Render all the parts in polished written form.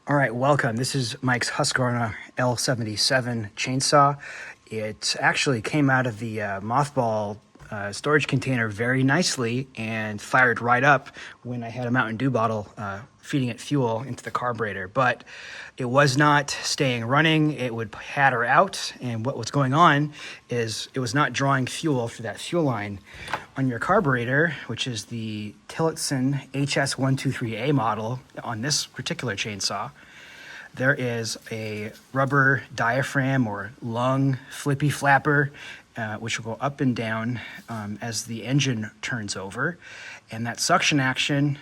All right, welcome. This is Mike's Husqvarna L77 chainsaw. It actually came out of the mothball storage container very nicely and fired right up when I had a Mountain Dew bottle feeding it fuel into the carburetor. But it was not staying running. It would patter out, and what was going on is it was not drawing fuel through that fuel line. On your carburetor, which is the Tillotson HS123A model on this particular chainsaw, there is a rubber diaphragm or lung flippy flapper, which will go up and down as the engine turns over. And that suction action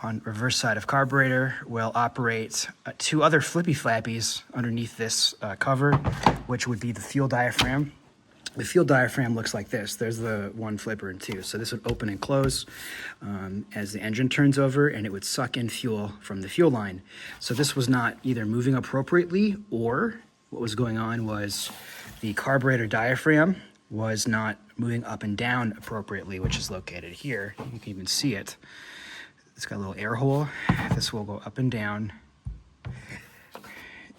on reverse side of carburetor will operate two other flippy flappies underneath this cover, which would be the fuel diaphragm. The fuel diaphragm looks like this. There's the one flipper and two. So this would open and close as the engine turns over, and it would suck in fuel from the fuel line. So this was not either moving appropriately, or what was going on was the carburetor diaphragm was not moving up and down appropriately, which is located here. You can even see it. It's got a little air hole. This will go up and down,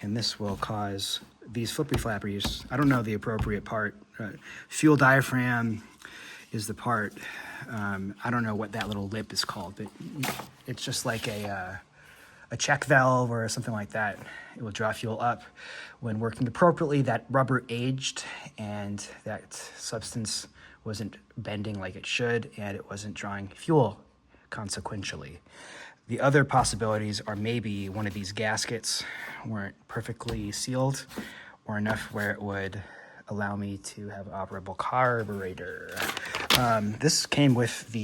and this will cause these flippy flappers. I don't know the appropriate part. Fuel diaphragm is the part. I don't know what that little lip is called, but it's just like a check valve or something like that. It will draw fuel up. When working appropriately, that rubber aged and that substance wasn't bending like it should, and it wasn't drawing fuel consequentially. The other possibilities are maybe one of these gaskets weren't perfectly sealed or enough where it would allow me to have an operable carburetor. This came with the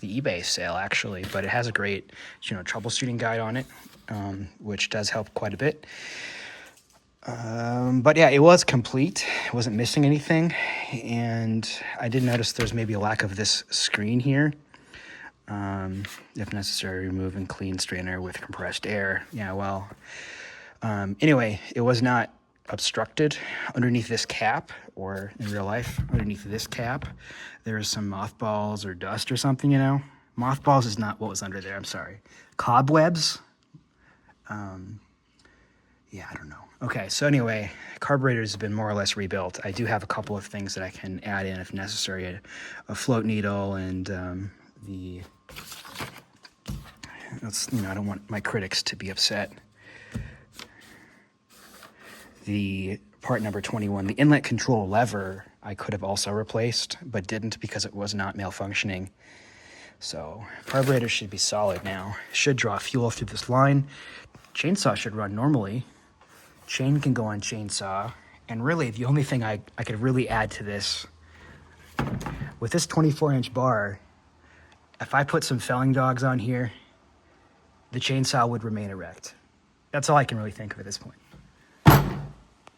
eBay sale actually, but it has a great troubleshooting guide on it, which does help quite a bit. But yeah, it was complete. It wasn't missing anything, and I did notice there's maybe a lack of this screen here. If necessary, remove and clean strainer with compressed air. Yeah, well, anyway, it was not obstructed. Underneath this cap, or in real life, underneath this cap, there is some mothballs or dust or something, Mothballs is not what was under there, I'm sorry. Cobwebs? Yeah, I don't know. Okay, so anyway, carburetor's been more or less rebuilt. I do have a couple of things that I can add in if necessary. A float needle and I don't want my critics to be upset. The part number 21, the inlet control lever, I could have also replaced, but didn't because it was not malfunctioning. So carburetor should be solid now. Should draw fuel through this line. Chainsaw should run normally. Chain can go on chainsaw. And really, the only thing I could really add to this, with this 24-inch bar, if I put some felling dogs on here, the chainsaw would remain erect. That's all I can really think of at this point.